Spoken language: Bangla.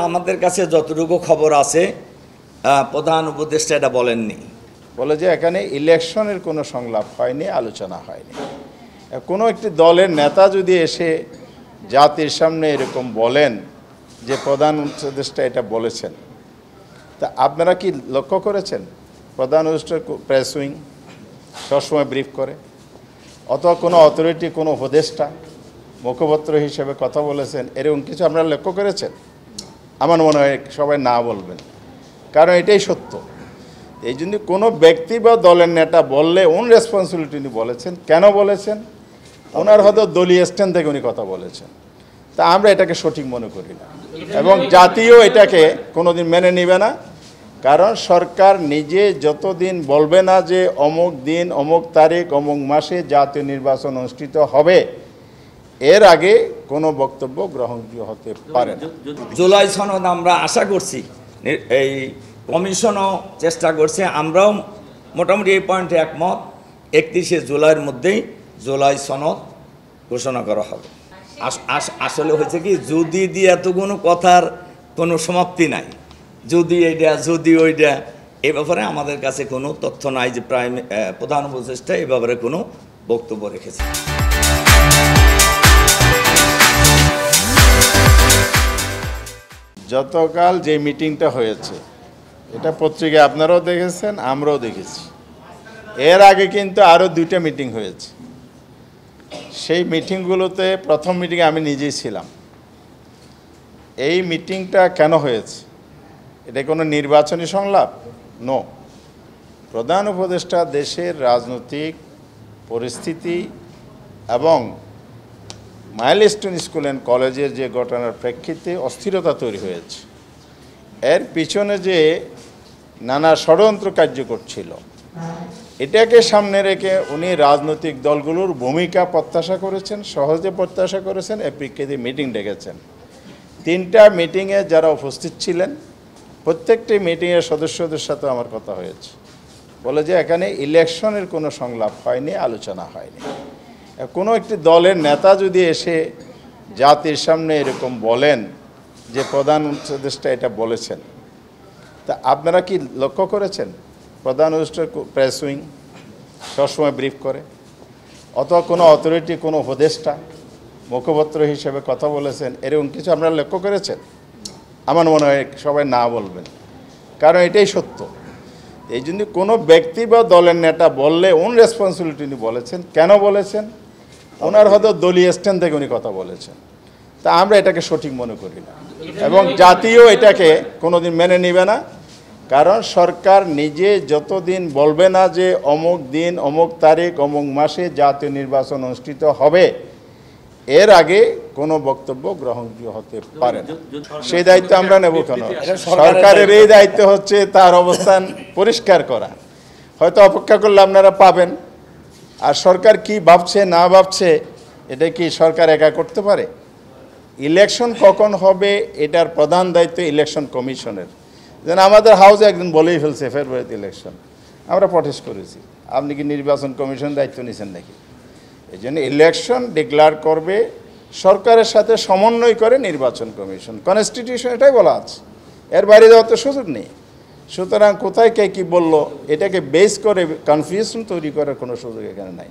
আমাদের কাছে যতটুকু খবর আছে প্রধান উপদেষ্টা এটা বলেননি। বলে যে এখানে ইলেকশনের কোনো সংলাপ হয়নি, আলোচনা হয়নি। কোনো একটি দলের নেতা যদি এসে জাতির সামনে এরকম বলেন যে প্রধান উপদেষ্টা এটা বলেছেন, তা আপনারা কি লক্ষ্য করেছেন প্রধান উপদেষ্টার প্রেস উইং সবসময় ব্রিফ করে, অথবা কোনো অথরিটি কোনো উপদেষ্টা মুখপাত্র হিসেবে কথা বলেছেন, এরকম কিছু আপনারা লক্ষ্য করেছেন? আমার মনে হয় সবাই না বলবেন, কারণ এটাই সত্য। এই জন্য কোনো ব্যক্তি বা দলের নেতা বললে ওন রেসপন্সিবিলিটি উনি বলেছেন। কেন বলেছেন? ওনার হয়তো দলীয় স্ট্যান্ড থেকে উনি কথা বলেছেন। তা আমরা এটাকে সঠিক মনে করি না, এবং জাতীয় এটাকে কোনোদিন মেনে নেবে না। কারণ সরকার নিজে যতদিন বলবে না যে অমুক দিন অমুক তারিখ অমুক মাসে জাতীয় নির্বাচন অনুষ্ঠিত হবে, এর আগে কোনো বক্তব্য গ্রহণযোগ্য হতে পারে না। জুলাই সনদ আমরা আশা করছি, এই কমিশনও চেষ্টা করছে, আমরাও মোটামুটি এই পয়েন্টে একমত। 31শে জুলাইয়ের মধ্যেই জুলাই সনদ ঘোষণা করা হবে। আসলে হয়েছে কি, যদি দিয়ে এত কোনো কথার কোনো সমাপ্তি নাই, যদি এইটা যদি ওইটা, এ ব্যাপারে আমাদের কাছে কোনো তথ্য নাই যে প্রধান উপদেষ্টা এ ব্যাপারে কোনো বক্তব্য রেখেছে। যতকাল যে মিটিংটা হয়েছে, এটা পত্রিকায় আপনারাও দেখেছেন, আমরাও দেখেছি। এর আগে কিন্তু আরও 2টা মিটিং হয়েছে। সেই মিটিংগুলোতে প্রথম মিটিংয়ে আমি নিজেই ছিলাম। এই মিটিংটা কেন হয়েছে? এটা কোনো নির্বাচনী সংলাপ? নো। প্রধান উপদেষ্টা দেশের রাজনৈতিক পরিস্থিতি এবং মাইলস্টোন স্কুল অ্যান্ড কলেজের যে ঘটনার প্রেক্ষিতে অস্থিরতা তৈরি হয়েছে, এর পিছনে যে নানা ষড়যন্ত্র কার্য করছিল, এটাকে সামনে রেখে উনি রাজনৈতিক দলগুলোর ভূমিকা প্রত্যাশা করেছেন, সহজে প্রত্যাশা করেছেন, এর প্রেক্ষিতে মিটিং ডেকেছেন। 3টা মিটিংয়ে যারা উপস্থিত ছিলেন, প্রত্যেকটি মিটিংয়ের সদস্যদের সাথে আমার কথা হয়েছে। বলে যে এখানে ইলেকশনের কোনো সংলাপ হয়নি, আলোচনা হয়নি। কোনো একটি দলের নেতা যদি এসে জাতির সামনে এরকম বলেন যে প্রধান উপদেষ্টা এটা বলেছেন, তা আপনারা কি লক্ষ্য করেছেন প্রধান উপদেষ্টার প্রেস উইং সবসময় ব্রিফ করে, অথবা কোনো অথরিটি কোনো উপদেষ্টা মুখপাত্র হিসেবে কথা বলেছেন, এরকম কিছু আপনারা লক্ষ্য করেছেন? আমার মনে হয় সবাই না বলবেন, কারণ এটাই সত্য। এই জন্য কোনো ব্যক্তি বা দলের নেতা বললে ওন রেসপন্সিবিলিটি উনি বলেছেন। কেন বলেছেন? ওনার হয়তো দলীয় স্ট্যান্ড থেকে উনি কথা বলেছেন। তা আমরা এটাকে সঠিক মনে করি না, এবং জাতীয় এটাকে কোনোদিন মেনে নেবে না। কারণ সরকার নিজে যতদিন বলবে না যে অমুক দিন অমুক তারিখ অমুক মাসে জাতীয় নির্বাচন অনুষ্ঠিত হবে, এর আগে কোনো বক্তব্য গ্রহণযোগ্য হতে পারে না। সেই দায়িত্ব আমরা নেব কেন? সরকারের এই দায়িত্ব হচ্ছে তার অবস্থান পরিষ্কার করা। হয়তো অপেক্ষা করলে আপনারা পাবেন। আর সরকার কি ভাবছে না ভাবছে, এটা কি সরকার একা করতে পারে? ইলেকশন কখন হবে এটার প্রধান দায়িত্ব ইলেকশন কমিশনের। যেন আমাদের হাউসে একদিন বলেই ফেলছে ফেব্রুয়ারিতে ইলেকশন, আমরা প্রটেস্ট করেছি। আপনি কি নির্বাচন কমিশন দায়িত্ব নিয়েছেন নাকি? এই জন্য ইলেকশন ডিক্লেয়ার করবে সরকারের সাথে সমন্বয় করে নির্বাচন কমিশন। কনস্টিটিউশন এটাই বলা আছে, এর বাইরে যাওয়ার তো সুযোগ নেই। সুতরাং কোথায় কে কী বললো, এটাকে বেস করে কনফিউশন তৈরি করার কোনো সুযোগ এখানে নাই।